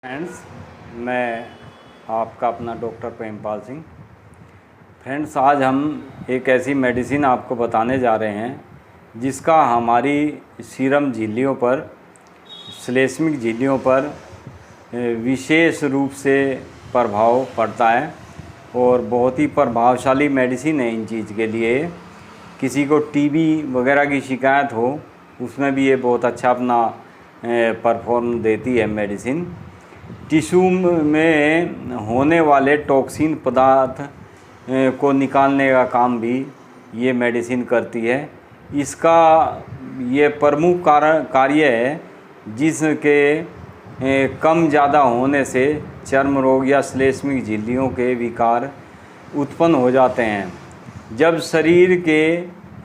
Friends, मैं आपका अपना डॉक्टर प्रेमपाल सिंह। फ्रेंड्स, आज हम एक ऐसी मेडिसिन आपको बताने जा रहे हैं जिसका हमारी सीरम झिल्लियों पर, श्लेष्मिक झिल्लियों पर विशेष रूप से प्रभाव पड़ता है और बहुत ही प्रभावशाली मेडिसिन है इन चीज़ के लिए। किसी को टीबी वगैरह की शिकायत हो उसमें भी ये बहुत अच्छा अपना परफॉर्म देती है मेडिसिन। टिश्यू में होने वाले टॉक्सिन पदार्थ को निकालने का काम भी ये मेडिसिन करती है। इसका ये प्रमुख कार्य है जिसके कम ज़्यादा होने से चर्म रोग या श्लेष्मिक झिल्लियों के विकार उत्पन्न हो जाते हैं। जब शरीर के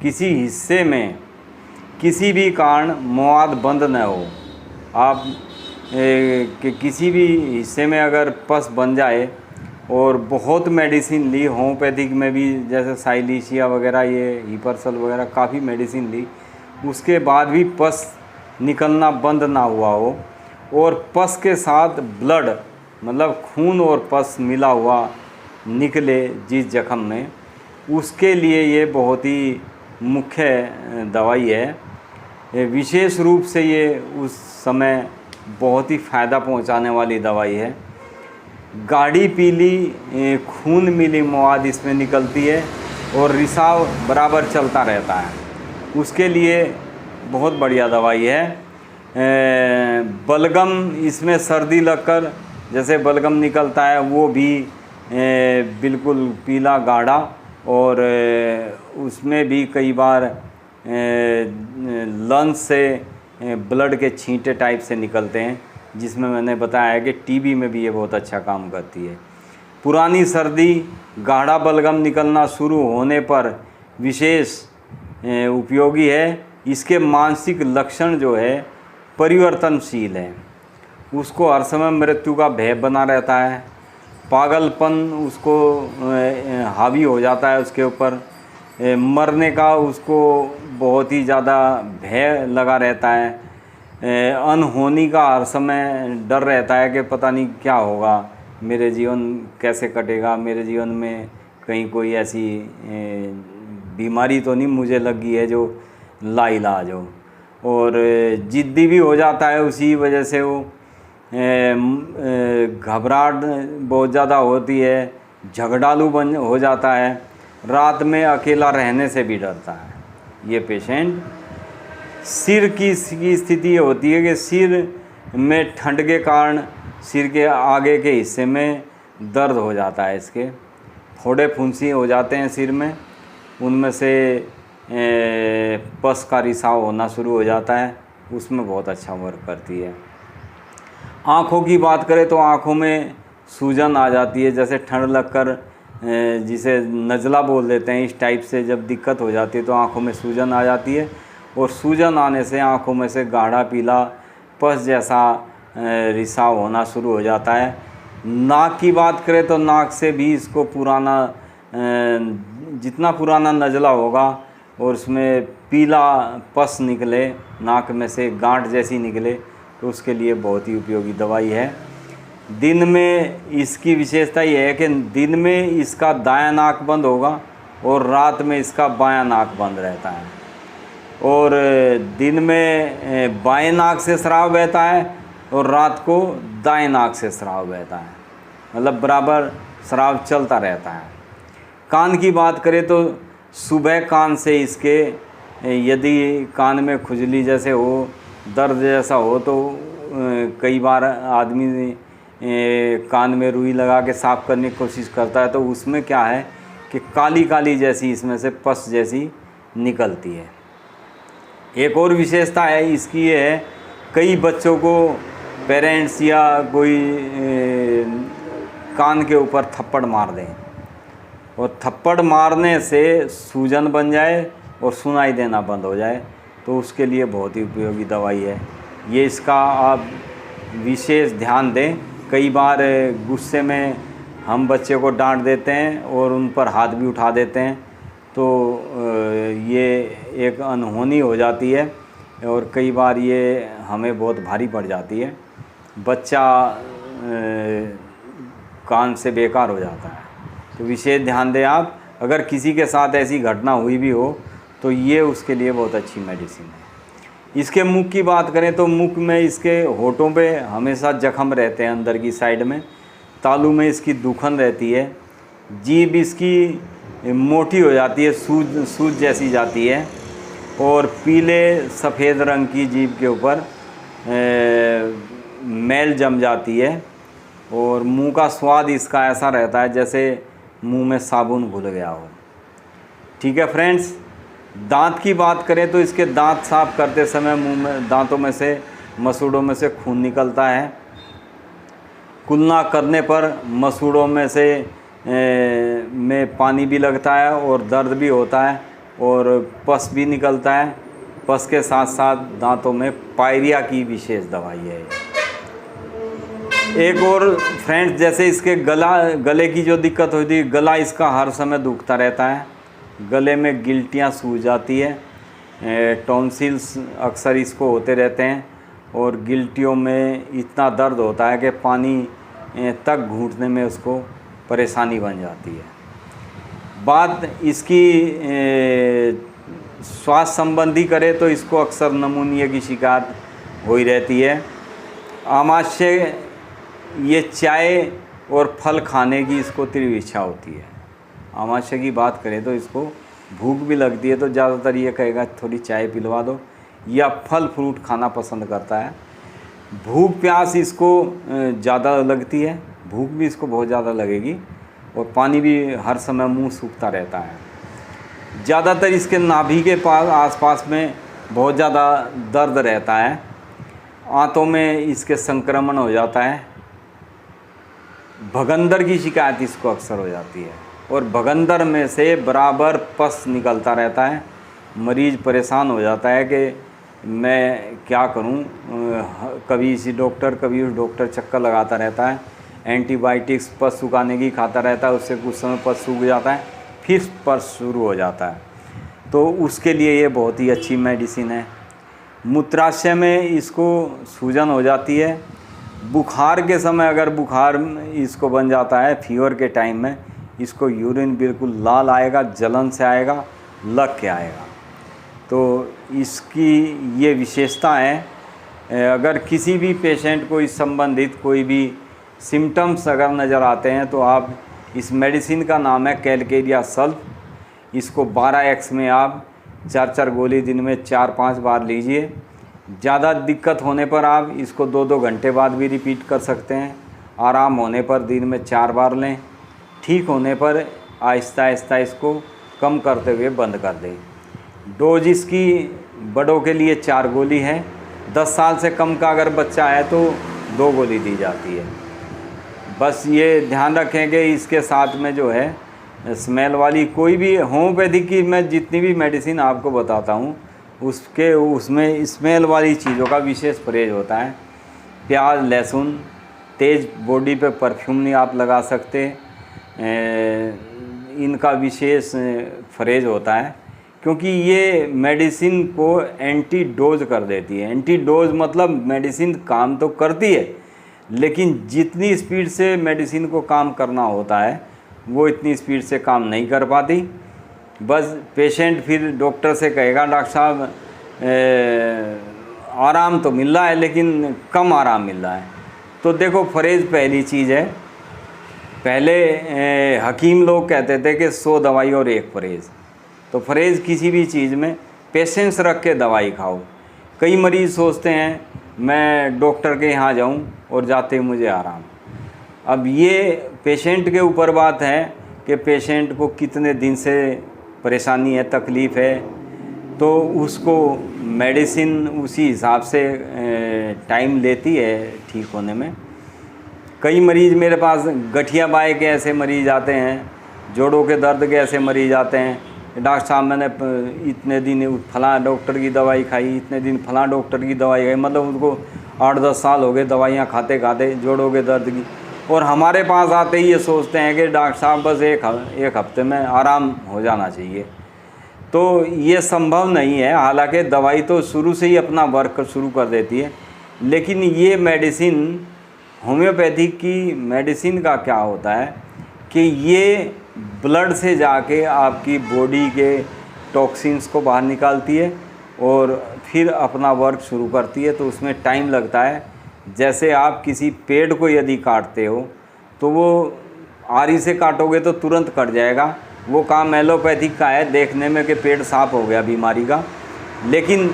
किसी हिस्से में किसी भी कारण मवाद बंद न हो, आप कि किसी भी हिस्से में अगर पस बन जाए और बहुत मेडिसिन ली, होम्योपैथिक में भी जैसे साइलिशिया वगैरह, ये हिपरसल वगैरह काफ़ी मेडिसिन ली, उसके बाद भी पस निकलना बंद ना हुआ हो और पस के साथ ब्लड मतलब खून और पस मिला हुआ निकले जिस जख्म में, उसके लिए ये बहुत ही मुख्य दवाई है। विशेष रूप से ये उस समय बहुत ही फ़ायदा पहुंचाने वाली दवाई है। गाढ़ी पीली खून मिली मवाद इसमें निकलती है और रिसाव बराबर चलता रहता है, उसके लिए बहुत बढ़िया दवाई है। बलगम, इसमें सर्दी लगकर जैसे बलगम निकलता है वो भी बिल्कुल पीला गाढ़ा, और उसमें भी कई बार लंग्स से ब्लड के छींटे टाइप से निकलते हैं, जिसमें मैंने बताया है कि टीबी में भी ये बहुत अच्छा काम करती है। पुरानी सर्दी, गाढ़ा बलगम निकलना शुरू होने पर विशेष उपयोगी है। इसके मानसिक लक्षण जो है परिवर्तनशील है, उसको हर समय मृत्यु का भय बना रहता है, पागलपन उसको हावी हो जाता है उसके ऊपर, मरने का उसको बहुत ही ज़्यादा भय लगा रहता है, अनहोनी का हर समय डर रहता है कि पता नहीं क्या होगा, मेरे जीवन कैसे कटेगा, मेरे जीवन में कहीं कोई ऐसी बीमारी तो नहीं मुझे लगी है जो लाइलाज हो, और ज़िद्दी भी हो जाता है। उसी वजह से वो घबराहट बहुत ज़्यादा होती है, झगड़ालू बन हो जाता है, रात में अकेला रहने से भी डरता है ये पेशेंट। सिर की स्थिति होती है कि सिर में ठंड के कारण सिर के आगे के हिस्से में दर्द हो जाता है, इसके फोड़े फुंसी हो जाते हैं सिर में, उनमें से पस का रिसाव होना शुरू हो जाता है, उसमें बहुत अच्छा वर्क करती है। आँखों की बात करें तो आँखों में सूजन आ जाती है, जैसे ठंड लगकर जिसे नज़ला बोल देते हैं, इस टाइप से जब दिक्कत हो जाती है तो आँखों में सूजन आ जाती है, और सूजन आने से आँखों में से गाढ़ा पीला पस जैसा रिसाव होना शुरू हो जाता है। नाक की बात करें तो नाक से भी इसको पुराना, जितना पुराना नज़ला होगा और उसमें पीला पस निकले, नाक में से गांठ जैसी निकले, तो उसके लिए बहुत ही उपयोगी दवाई है। दिन में इसकी विशेषता ये है कि दिन में इसका दायां नाक बंद होगा और रात में इसका बायां नाक बंद रहता है, और दिन में बाएं नाक से स्राव बहता है और रात को दाएं नाक से स्राव बहता है, मतलब बराबर स्राव चलता रहता है। कान की बात करें तो सुबह कान से इसके, यदि कान में खुजली जैसे हो, दर्द जैसा हो, तो कई बार आदमी कान में रुई लगा के साफ़ करने की कोशिश करता है, तो उसमें क्या है कि काली काली जैसी इसमें से पस जैसी निकलती है। एक और विशेषता है इसकी, ये है कई बच्चों को पेरेंट्स या कोई कान के ऊपर थप्पड़ मार दें और थप्पड़ मारने से सूजन बन जाए और सुनाई देना बंद हो जाए, तो उसके लिए बहुत ही उपयोगी दवाई है ये। इसका आप विशेष ध्यान दें। कई बार गुस्से में हम बच्चे को डांट देते हैं और उन पर हाथ भी उठा देते हैं, तो ये एक अनहोनी हो जाती है और कई बार ये हमें बहुत भारी पड़ जाती है। बच्चा कान से बेकार हो जाता है। तो विशेष ध्यान दें आप, अगर किसी के साथ ऐसी घटना हुई भी हो तो ये उसके लिए बहुत अच्छी मेडिसिन है। इसके मुख की बात करें तो मुख में इसके होठों पे हमेशा जख्म रहते हैं अंदर की साइड में, तालू में इसकी दुखन रहती है, जीभ इसकी मोटी हो जाती है, सूज जैसी जाती है, और पीले सफ़ेद रंग की जीभ के ऊपर मैल जम जाती है, और मुंह का स्वाद इसका ऐसा रहता है जैसे मुंह में साबुन घुल गया हो। ठीक है फ्रेंड्स, दांत की बात करें तो इसके दांत साफ करते समय मुंह में दांतों में से मसूड़ों में से खून निकलता है। कुलना करने पर मसूड़ों में से में पानी भी लगता है और दर्द भी होता है और पस भी निकलता है। पस के साथ साथ दांतों में पायरिया की विशेष दवाई है। एक और फ्रेंड्स, जैसे इसके गले की जो दिक्कत होती है, गला इसका हर समय दुखता रहता है, गले में गिल्टियाँ सूज जाती है, टॉन्सिल्स अक्सर इसको होते रहते हैं, और गिल्टियों में इतना दर्द होता है कि पानी तक घूंटने में उसको परेशानी बन जाती है। बात इसकी स्वास्थ्य संबंधी करें तो इसको अक्सर नमूनिया की शिकायत हो ही रहती है। आमाशय, ये चाय और फल खाने की इसको तीव्र इच्छा होती है। आमाशय की बात करें तो इसको भूख भी लगती है तो ज़्यादातर ये कहेगा थोड़ी चाय पिलवा दो, या फल फ्रूट खाना पसंद करता है। भूख प्यास इसको ज़्यादा लगती है, भूख भी इसको बहुत ज़्यादा लगेगी, और पानी भी हर समय मुंह सूखता रहता है। ज़्यादातर इसके नाभि के पास आसपास में बहुत ज़्यादा दर्द रहता है। आंतों में इसके संक्रमण हो जाता है। भगंदर की शिकायत इसको अक्सर हो जाती है, और भगंदर में से बराबर पस निकलता रहता है। मरीज़ परेशान हो जाता है कि मैं क्या करूं, कभी इसी डॉक्टर कभी उस डॉक्टर चक्कर लगाता रहता है, एंटीबायोटिक्स पस सुखाने की खाता रहता है, उससे कुछ समय पस सूख जाता है, फिर पस शुरू हो जाता है। तो उसके लिए ये बहुत ही अच्छी मेडिसिन है। मूत्राशय में इसको सूजन हो जाती है। बुखार के समय अगर बुखार इसको बन जाता है, फीवर के टाइम में इसको यूरिन बिल्कुल लाल आएगा, जलन से आएगा, लग के आएगा। तो इसकी ये विशेषता है। अगर किसी भी पेशेंट को इस संबंधित कोई भी सिम्टम्स अगर नज़र आते हैं तो आप, इस मेडिसिन का नाम है कैलकेरिया सल्फ। इसको 12x में आप 4-4 गोली दिन में 4-5 बार लीजिए। ज़्यादा दिक्कत होने पर आप इसको 2-2 घंटे बाद भी रिपीट कर सकते हैं। आराम होने पर दिन में 4 बार लें। ठीक होने पर आहिस्ता आहिस्ता इसको कम करते हुए बंद कर दें। डोज इसकी बड़ों के लिए 4 गोली है। 10 साल से कम का अगर बच्चा है तो 2 गोली दी जाती है। बस ये ध्यान रखें कि इसके साथ में जो है स्मेल वाली कोई भी होम्योपैथिक की मैं जितनी भी मेडिसिन आपको बताता हूँ उसमें स्मेल वाली चीज़ों का विशेष परहेज होता है। प्याज, लहसुन, तेज़ बॉडी पे परफ्यूम नहीं आप लगा सकते, इनका विशेष परहेज होता है, क्योंकि ये मेडिसिन को एंटी डोज कर देती है। एंटी डोज मतलब मेडिसिन काम तो करती है, लेकिन जितनी स्पीड से मेडिसिन को काम करना होता है वो इतनी स्पीड से काम नहीं कर पाती। बस पेशेंट फिर डॉक्टर से कहेगा डॉक्टर साहब आराम तो मिल रहा है लेकिन कम आराम मिल रहा है। तो देखो, परहेज पहली चीज़ है। पहले हकीम लोग कहते थे कि 100 दवाई और 1 परहेज। तो परहेज किसी भी चीज़ में पेशेंस रख के दवाई खाओ। कई मरीज़ सोचते हैं मैं डॉक्टर के यहाँ जाऊँ और जाते ही मुझे आराम। अब ये पेशेंट के ऊपर बात है कि पेशेंट को कितने दिन से परेशानी है, तकलीफ़ है, तो उसको मेडिसिन उसी हिसाब से टाइम लेती है ठीक होने में। कई मरीज़ मेरे पास गठिया बाय के ऐसे मरीज़ आते हैं, जोड़ों के दर्द के ऐसे मरीज़ आते हैं, डॉक्टर साहब मैंने इतने दिन फलां डॉक्टर की दवाई खाई, इतने दिन फलां डॉक्टर की दवाई खाई, मतलब उनको 8-10 साल हो गए दवाइयाँ खाते खाते जोड़ों के दर्द की, और हमारे पास आते ही ये सोचते हैं कि डॉक्टर साहब बस एक हफ्ते में आराम हो जाना चाहिए। तो ये संभव नहीं है। हालांकि दवाई तो शुरू से ही अपना वर्क शुरू कर देती है, लेकिन ये मेडिसिन होम्योपैथी की मेडिसिन का क्या होता है कि ये ब्लड से जाके आपकी बॉडी के टॉक्सिन्स को बाहर निकालती है और फिर अपना वर्क शुरू करती है, तो उसमें टाइम लगता है। जैसे आप किसी पेड़ को यदि काटते हो तो वो आरी से काटोगे तो तुरंत कट जाएगा, वो काम एलोपैथिक का है देखने में कि पेड़ साफ हो गया बीमारी का। लेकिन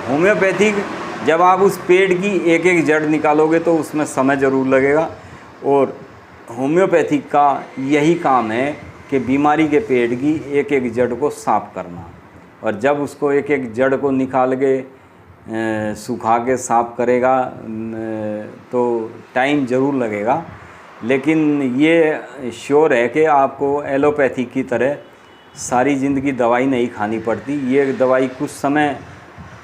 होम्योपैथिक जब आप उस पेड़ की एक एक जड़ निकालोगे तो उसमें समय ज़रूर लगेगा, और होम्योपैथिक का यही काम है कि बीमारी के पेड़ की एक एक जड़ को साफ करना। और जब उसको एक एक जड़ को निकाल के सुखा के साफ करेगा तो टाइम ज़रूर लगेगा, लेकिन ये श्योर है कि आपको एलोपैथी की तरह सारी ज़िंदगी दवाई नहीं खानी पड़ती। ये दवाई कुछ समय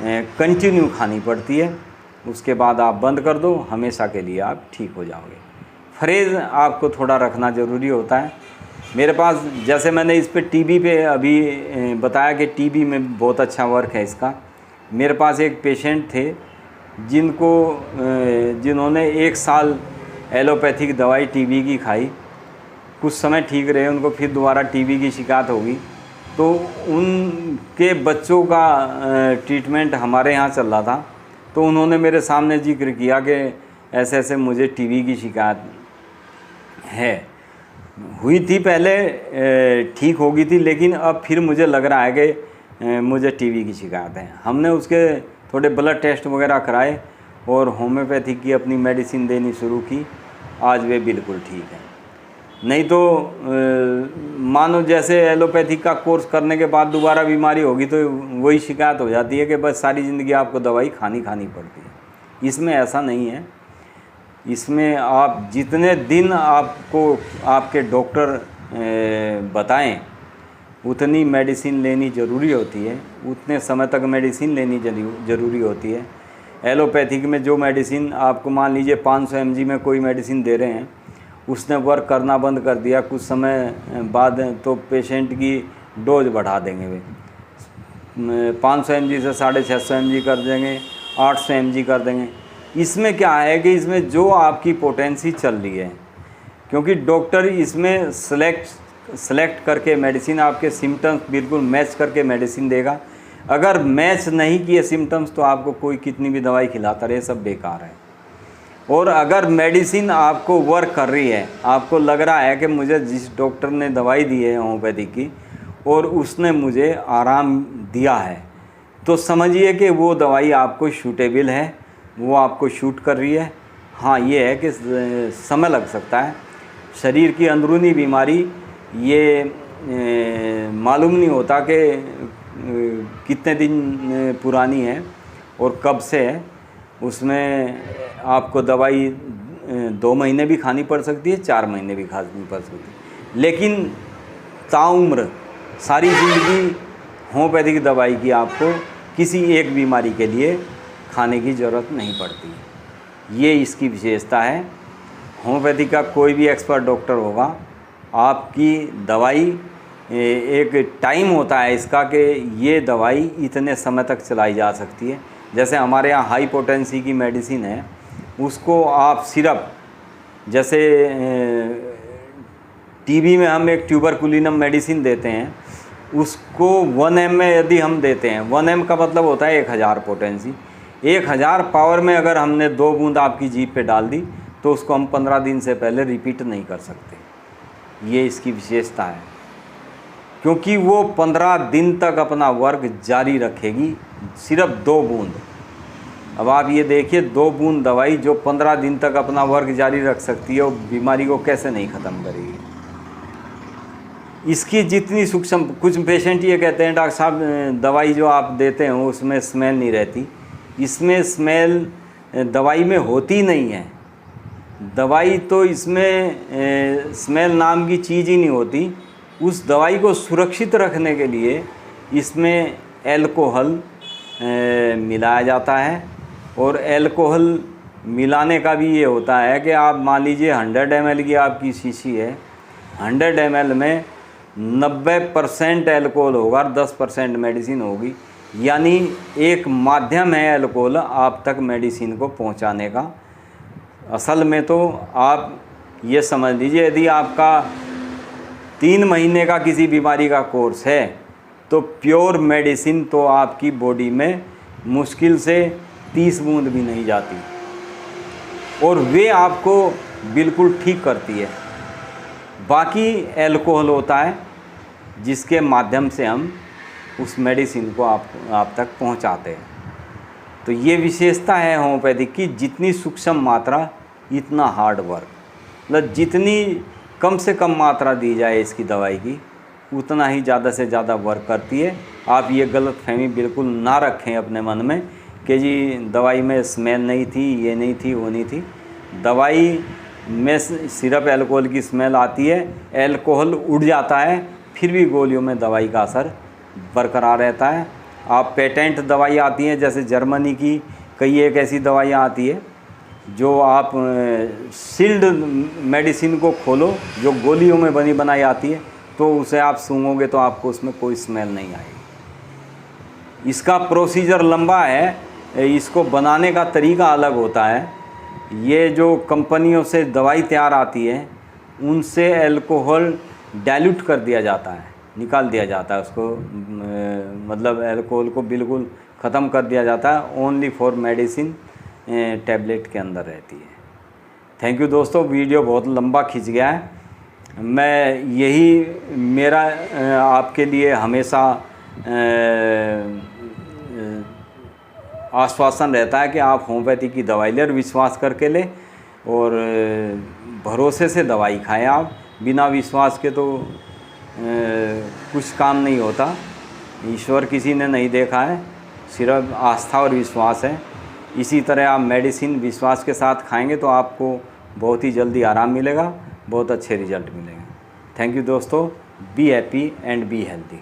कंटिन्यू खानी पड़ती है, उसके बाद आप बंद कर दो, हमेशा के लिए आप ठीक हो जाओगे। फ्रेज आपको थोड़ा रखना ज़रूरी होता है। मेरे पास, जैसे मैंने इस पे टीबी पे अभी बताया कि टीबी में बहुत अच्छा वर्क है इसका। मेरे पास एक पेशेंट थे जिन्होंने 1 साल एलोपैथिक दवाई टीबी की खाई, कुछ समय ठीक रहे, उनको फिर दोबारा टीबी की शिकायत होगी, तो उनके बच्चों का ट्रीटमेंट हमारे यहाँ चल रहा था। तो उन्होंने मेरे सामने जिक्र किया कि ऐसे ऐसे मुझे टीबी की शिकायत है, हुई थी पहले, ठीक हो गई थी, लेकिन अब फिर मुझे लग रहा है कि मुझे टीबी की शिकायत है। हमने उसके थोड़े ब्लड टेस्ट वगैरह कराए और होम्योपैथिक की अपनी मेडिसिन देनी शुरू की। आज वे बिल्कुल ठीक है। नहीं तो मानो जैसे एलोपैथिक का कोर्स करने के बाद दोबारा बीमारी होगी तो वही शिकायत हो जाती है कि बस सारी ज़िंदगी आपको दवाई खानी पड़ती है। इसमें ऐसा नहीं है। इसमें आप जितने दिन आपको आपके डॉक्टर बताएं उतनी मेडिसिन लेनी ज़रूरी होती है, उतने समय तक मेडिसिन लेनी ज़रूरी होती है। एलोपैथिक में जो मेडिसिन आपको, मान लीजिए 500 mg में कोई मेडिसिन दे रहे हैं, उसने वर्क करना बंद कर दिया कुछ समय बाद, तो पेशेंट की डोज बढ़ा देंगे वे, 500 mg से 650 mg कर देंगे, 800 mg कर देंगे। इसमें क्या है कि इसमें जो आपकी पोटेंसी चल रही है, क्योंकि डॉक्टर इसमें सेलेक्ट करके मेडिसिन, आपके सिम्टम्स बिल्कुल मैच करके मेडिसिन देगा। अगर मैच नहीं किए सिम्टम्स तो आपको कोई कितनी भी दवाई खिलाता रहे, सब बेकार है। और अगर मेडिसिन आपको वर्क कर रही है, आपको लग रहा है कि मुझे जिस डॉक्टर ने दवाई दी है होम्योपैथिक की और उसने मुझे आराम दिया है, तो समझिए कि वो दवाई आपको सूटेबल है, वो आपको शूट कर रही है। हाँ, ये है कि समय लग सकता है। शरीर की अंदरूनी बीमारी ये मालूम नहीं होता कि कितने दिन पुरानी है और कब से है। उसमें आपको दवाई 2 महीने भी खानी पड़ सकती है, 4 महीने भी खानी पड़ सकती है, लेकिन ताउम्र सारी ज़िंदगी होम्योपैथिक दवाई की आपको किसी एक बीमारी के लिए खाने की ज़रूरत नहीं पड़ती। ये इसकी विशेषता है। होम्योपैथिक का कोई भी एक्सपर्ट डॉक्टर होगा, आपकी दवाई एक टाइम होता है इसका कि ये दवाई इतने समय तक चलाई जा सकती है। जैसे हमारे यहाँ हाई पोटेंसी की मेडिसिन है, उसको आप सिर्फ, जैसे टीबी में हम एक ट्यूबरकुलिनम मेडिसिन देते हैं, उसको 1 m में यदि हम देते हैं, 1 m का मतलब होता है 1000 पोटेंसी। 1000 पावर में अगर हमने 2 बूंद आपकी जीभ पे डाल दी तो उसको हम 15 दिन से पहले रिपीट नहीं कर सकते। ये इसकी विशेषता है, क्योंकि वो 15 दिन तक अपना वर्क जारी रखेगी, सिर्फ 2 बूंद। अब आप ये देखिए, 2 बूंद दवाई जो 15 दिन तक अपना वर्क जारी रख सकती है, वो बीमारी को कैसे नहीं ख़त्म करेगी। इसकी जितनी सूक्ष्म, कुछ पेशेंट ये कहते हैं डॉक्टर साहब दवाई जो आप देते हैं उसमें स्मेल नहीं रहती। इसमें स्मेल दवाई में होती नहीं है। दवाई तो इसमें स्मेल नाम की चीज़ ही नहीं होती। उस दवाई को सुरक्षित रखने के लिए इसमें एल्कोहल मिलाया जाता है, और एल्कोहल मिलाने का भी ये होता है कि आप मान लीजिए 100 ml की आपकी शीशी है, 100 ml में 90% एल्कोहल होगा और 10% मेडिसिन होगी। यानी एक माध्यम है एल्कोहल आप तक मेडिसिन को पहुंचाने का। असल में तो आप ये समझ लीजिए, यदि आपका 3 महीने का किसी बीमारी का कोर्स है तो प्योर मेडिसिन तो आपकी बॉडी में मुश्किल से 30 बूंद भी नहीं जाती और वे आपको बिल्कुल ठीक करती है। बाकी अल्कोहल होता है जिसके माध्यम से हम उस मेडिसिन को आप तक पहुंचाते हैं। तो ये विशेषता है होम्योपैथिक की, जितनी सूक्ष्म मात्रा इतना हार्ड वर्क, मतलब जितनी कम से कम मात्रा दी जाए इसकी दवाई की उतना ही ज़्यादा से ज़्यादा वर्क करती है। आप ये गलतफहमी बिल्कुल ना रखें अपने मन में कि जी दवाई में स्मेल नहीं थी, ये नहीं थी, वो नहीं थी। दवाई में सिर्फ अल्कोहल की स्मेल आती है, अल्कोहल उड़ जाता है, फिर भी गोलियों में दवाई का असर बरकरार रहता है। आप पेटेंट दवाई आती हैं, जैसे जर्मनी की कई एक ऐसी दवाइयाँ आती है जो आप सील्ड मेडिसिन को खोलो, जो गोलियों में बनी बनाई आती है, तो उसे आप सूंघोगे तो आपको उसमें कोई स्मेल नहीं आएगी। इसका प्रोसीजर लंबा है, इसको बनाने का तरीका अलग होता है। ये जो कंपनियों से दवाई तैयार आती है उनसे अल्कोहल डाइल्यूट कर दिया जाता है, निकाल दिया जाता है उसको, मतलब अल्कोहल को बिल्कुल ख़त्म कर दिया जाता है। ओनली फॉर मेडिसिन टैबलेट के अंदर रहती है। थैंक यू दोस्तों, वीडियो बहुत लंबा खिंच गया है। मैं यही मेरा आपके लिए हमेशा आश्वासन रहता है कि आप होम्योपैथी की दवाई लें और विश्वास करके लें और भरोसे से दवाई खाएं। आप बिना विश्वास के तो कुछ काम नहीं होता। ईश्वर किसी ने नहीं देखा है, सिर्फ आस्था और विश्वास है। इसी तरह आप मेडिसिन विश्वास के साथ खाएंगे तो आपको बहुत ही जल्दी आराम मिलेगा, बहुत अच्छे रिजल्ट मिलेंगे। थैंक यू दोस्तों, be happy and be healthy.